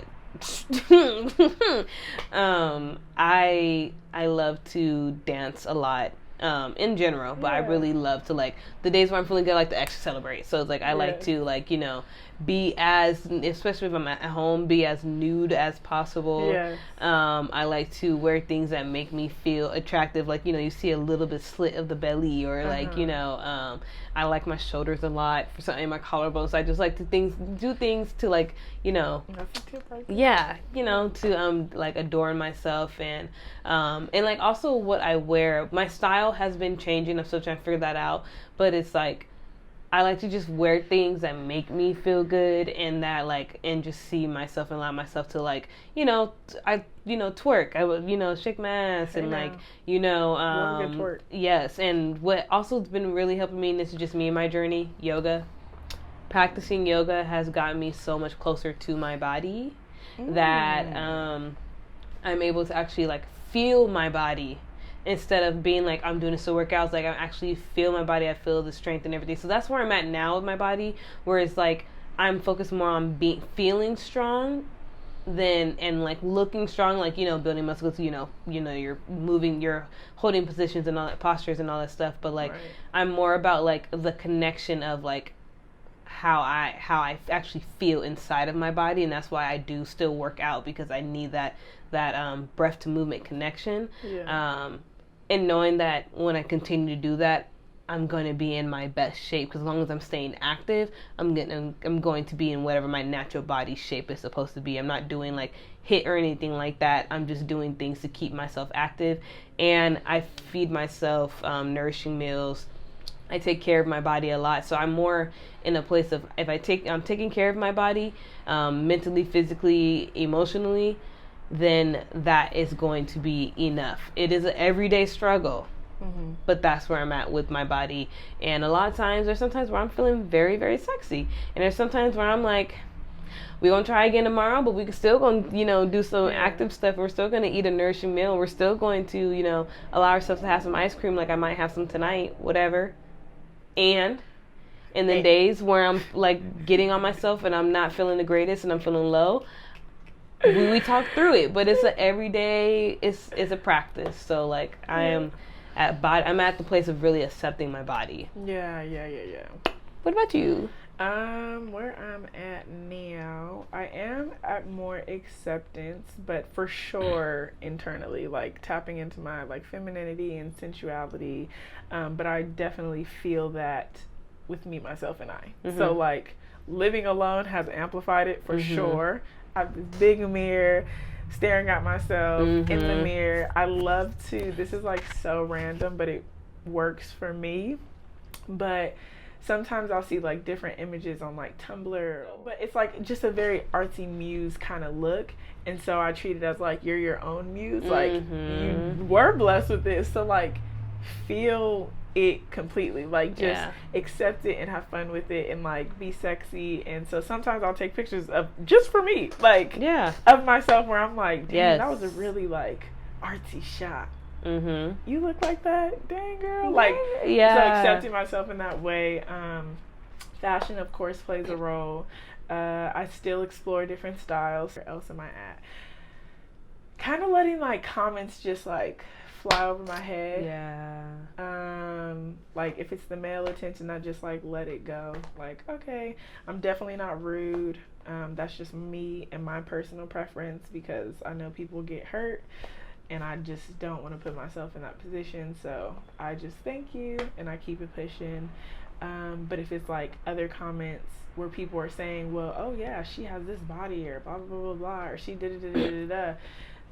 I love to dance a lot. In general, but I really love to the days where I'm feeling good, I like to extra celebrate. So it's like I like to be as, especially if I'm at home, be as nude as possible. I like to wear things that make me feel attractive, like you see a little bit slit of the belly, or I like my shoulders a lot for something in my collarbones. So I just like to do things to to adorn myself, and also what I wear. My style has been changing. I'm still trying to figure that out, but it's like I like to just wear things that make me feel good, and that and just see myself and allow myself to twerk. I would shake my ass and twerk. Yes. And what also has been really helping me, and this is just me and my journey, yoga. Practicing yoga has gotten me so much closer to my body that I'm able to actually feel my body. Instead of being I'm doing this to work out, I actually feel my body. I feel the strength and everything. So that's where I'm at now with my body, where it's I'm focused more on feeling strong and looking strong, building muscles, you're moving, you're holding positions and all that, postures and all that stuff. But I'm more about the connection of how I actually feel inside of my body, and that's why I do still work out, because I need that breath to movement connection. And knowing that when I continue to do that, I'm going to be in my best shape, because as long as I'm staying active, I'm going to be in whatever my natural body shape is supposed to be. I'm not doing HIIT or anything like that. I'm just doing things to keep myself active, and I feed myself nourishing meals. I take care of my body a lot, so I'm more in a place of I'm taking care of my body, mentally, physically, emotionally, then that is going to be enough. It is an everyday struggle, but that's where I'm at with my body. And a lot of times, there's sometimes where I'm feeling very, very sexy, and there's sometimes where I'm like, we're gonna try again tomorrow, but we can still gonna do some active stuff. We're still gonna eat a nourishing meal. We're still going to allow ourselves to have some ice cream, I might have some tonight, whatever. And in the days where I'm getting on myself and I'm not feeling the greatest and I'm feeling low, we talk through it, but it's a practice. So I'm at the place of really accepting my body. Yeah. What about you? Where I'm at now, I am at more acceptance, but for sure internally, tapping into my femininity and sensuality. But I definitely feel that with me, myself, and I. So living alone has amplified it for sure. I have this big mirror, staring at myself in the mirror. I love to, this is so random, but it works for me. But sometimes I'll see like different images on like Tumblr, but it's like just a very artsy muse kind of look. And so I treat it as like you're your own muse. Like you were blessed with this, so like feel it completely, like just accept it and have fun with it and like be sexy. And so sometimes I'll take pictures of just for me, like of myself, where I'm like, damn, that was a really like artsy shot. You look like that, dang girl. Like so accepting myself in that way. Fashion of course plays a role. I still explore different styles. Where else am I at? Kind of letting like comments just like fly over my head. Like if it's the male attention, I just like let it go. Like, okay, I'm definitely not rude. That's just me and my personal preference, because I know people get hurt and I just don't want to put myself in that position. So I just thank you and I keep it pushing. But if it's like other comments where people are saying, well, oh yeah, she has this body, or blah blah blah blah blah, or she did it,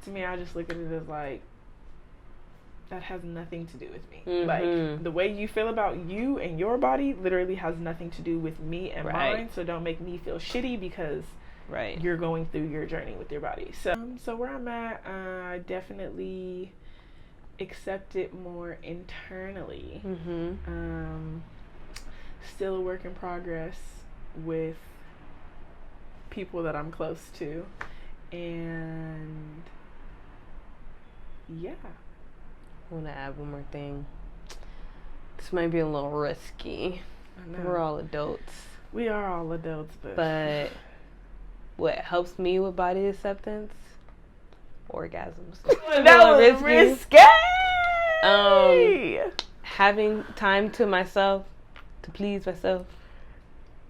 to me I just look at it as like, that has nothing to do with me. Like the way you feel about you and your body literally has nothing to do with me and mine. So don't make me feel shitty because you're going through your journey with your body. So where I'm at, I definitely accept it more internally. Still a work in progress with people that I'm close to, and I want to add one more thing. This might be a little risky. We're all adults. We are all adults, but what helps me with body acceptance? Orgasms. That was risky. Having time to myself, to please myself,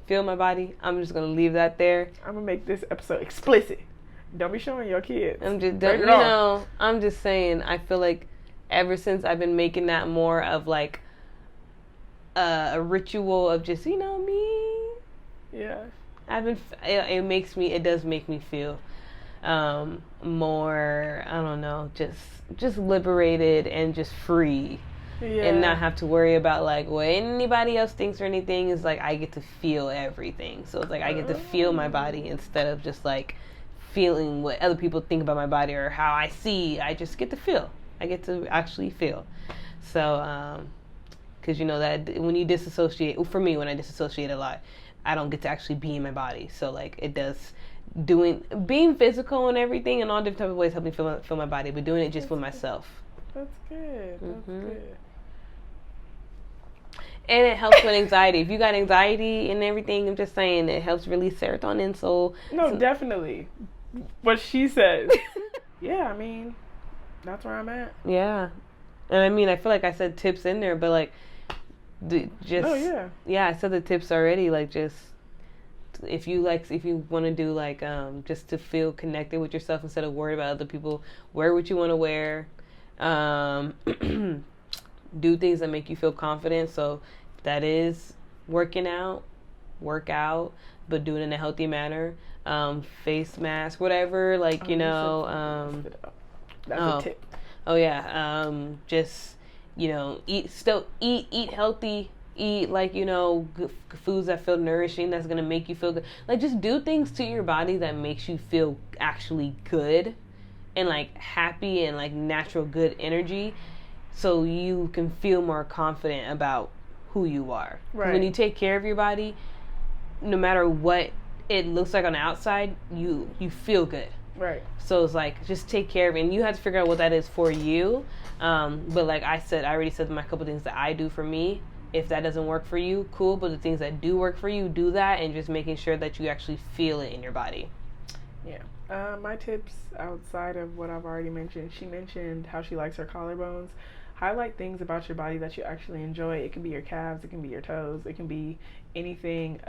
feel my body. I'm just gonna leave that there. I'm gonna make this episode explicit. Don't be showing your kids. I'm just saying. I feel like ever since I've been making that more of like a ritual of just, me. Yeah. It does make me feel more, I don't know, just liberated and just free. And not have to worry about like what anybody else thinks or anything. Is like I get to feel everything. So it's like I get to feel my body instead of just like feeling what other people think about my body or how I see. I just get to feel. I get to actually feel. So, because that when you disassociate, for me, when I disassociate a lot, I don't get to actually be in my body. So like it does, being physical and everything and all different type of ways help me feel my body, but doing it just with myself. That's good. That's good. And it helps with anxiety. If you got anxiety and everything, I'm just saying it helps release serotonin. So definitely. What she says. Yeah, I mean, that's where I'm at. Yeah. And I mean, I feel like I said tips in there, but like, I said the tips already. Like, just if you want to do like, just to feel connected with yourself instead of worried about other people, wear what you want to wear. Do things that make you feel confident. So if that is working out, work out, but do it in a healthy manner. Face mask, whatever. Like that's a tip. Oh yeah. Just eat healthy. Eat like good foods that feel nourishing. That's gonna make you feel good. Like just do things to your body that makes you feel actually good, and like happy and like natural good energy. So you can feel more confident about who you are. Right. When you take care of your body, no matter what it looks like on the outside, you feel good. Right. So it's like, just take care of it. And you have to figure out what that is for you. But like I already said my couple things that I do for me. If that doesn't work for you, cool. But the things that do work for you, do that. And just making sure that you actually feel it in your body. Yeah. My tips outside of what I've already mentioned, she mentioned how she likes her collarbones. Highlight things about your body that you actually enjoy. It can be your calves, it can be your toes, it can be anything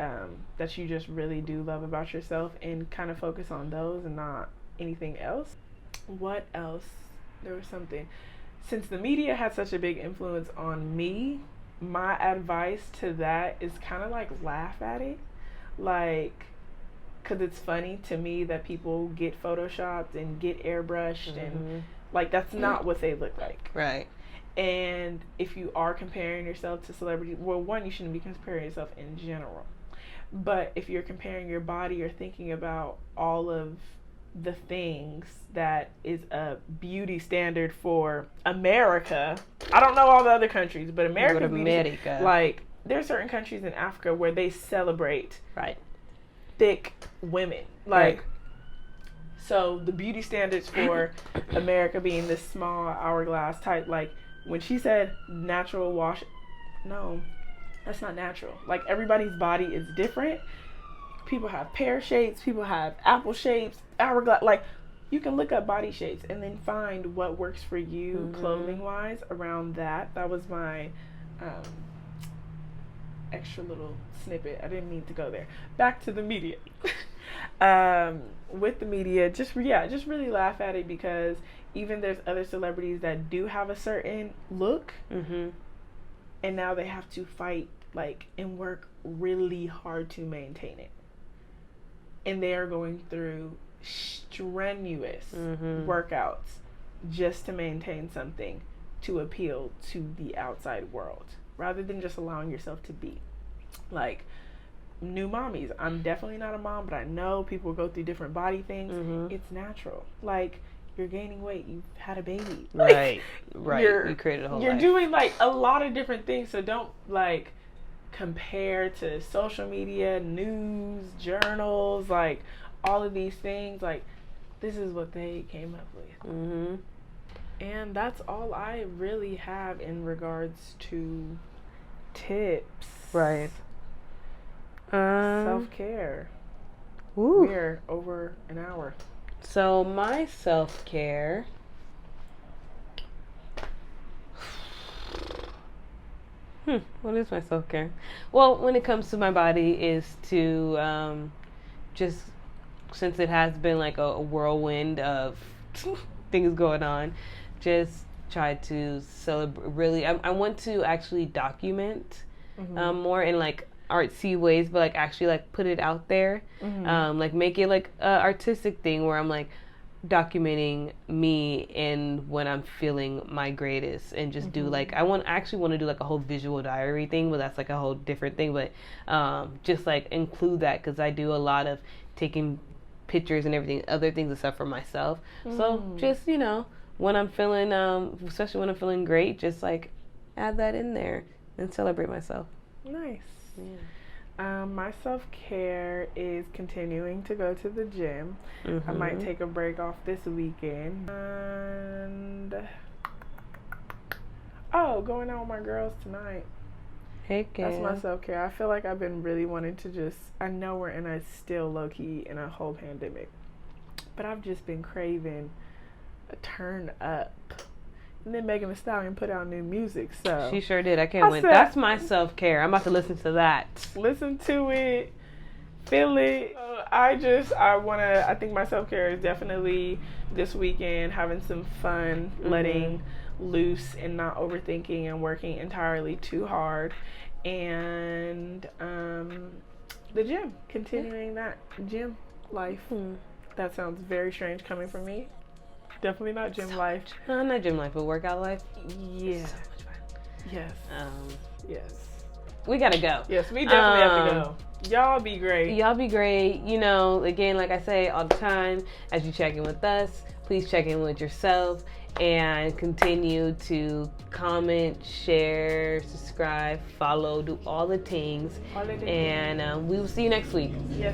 that you just really do love about yourself, and kind of focus on those and not anything else. What else? There was something. Since the media had such a big influence on me, my advice to that is kind of like laugh at it. Like, because it's funny to me that people get photoshopped and get airbrushed and like that's not what they look like. Right. And if you are comparing yourself to celebrities, well, one, you shouldn't be comparing yourself in general. But if you're comparing your body or thinking about all of the things that is a beauty standard for America, I don't know all the other countries, but America, like, there are certain countries in Africa where they celebrate thick women. Like, right. So the beauty standards for America being this small hourglass type, like, when she said natural wash, no, that's not natural. Like, everybody's body is different. People have pear shapes, people have apple shapes, hourglass. Like, you can look up body shapes and then find what works for you clothing wise around that. That was my extra little snippet. I didn't mean to go there. Back to the media. With the media, just really laugh at it, because even there's other celebrities that do have a certain look, and now they have to fight, like, and work really hard to maintain it. And they are going through strenuous workouts just to maintain something to appeal to the outside world, rather than just allowing yourself to be. Like, new mommies. I'm definitely not a mom, but I know people go through different body things. It's natural. Like, you're gaining weight. You've had a baby. Right. You created a whole You're life. doing, like, a lot of different things. So don't, like, compare to social media, news, journals, like, all of these things. Like, this is what they came up with. And that's all I really have in regards to tips. Right. Self-care. We're over an hour. So my self-care, what is my self-care? Well, when it comes to my body, is to just, since it has been like a whirlwind of things going on, just try to celebrate. Really, I want to actually document more in, like, artsy ways, but, like, actually, like, put it out there, like, make it like a artistic thing where I'm, like, documenting me and when I'm feeling my greatest, and just do, like, I actually want to do, like, a whole visual diary thing, but that's, like, a whole different thing. But just, like, include that, because I do a lot of taking pictures and everything, other things and stuff for myself. So just, you know, when I'm feeling especially when I'm feeling great, just, like, add that in there and celebrate myself. Nice. My self-care is continuing to go to the gym. I might take a break off this weekend. And going out with my girls tonight. Heck yeah. That's my self-care. I feel like I've been really wanting to just, I know we're still low-key in a whole pandemic, but I've just been craving a turn up. And then Megan Thee Stallion put out new music, so she sure did. I can't wait. That's my self-care. I'm about to listen to that. Listen to it, feel it. I think my self-care is definitely this weekend, having some fun, letting loose and not overthinking and working entirely too hard, and the gym, continuing that gym life. That sounds very strange coming from me. Definitely not gym life. No, not gym life, but workout life. Yeah. So much fun. Yes. Yes. We gotta go. Yes, we definitely have to go. Y'all be great. Y'all be great. You know, again, like I say all the time, as you check in with us, please check in with yourself and continue to comment, share, subscribe, follow, do all the things. And we will see you next week. Yes.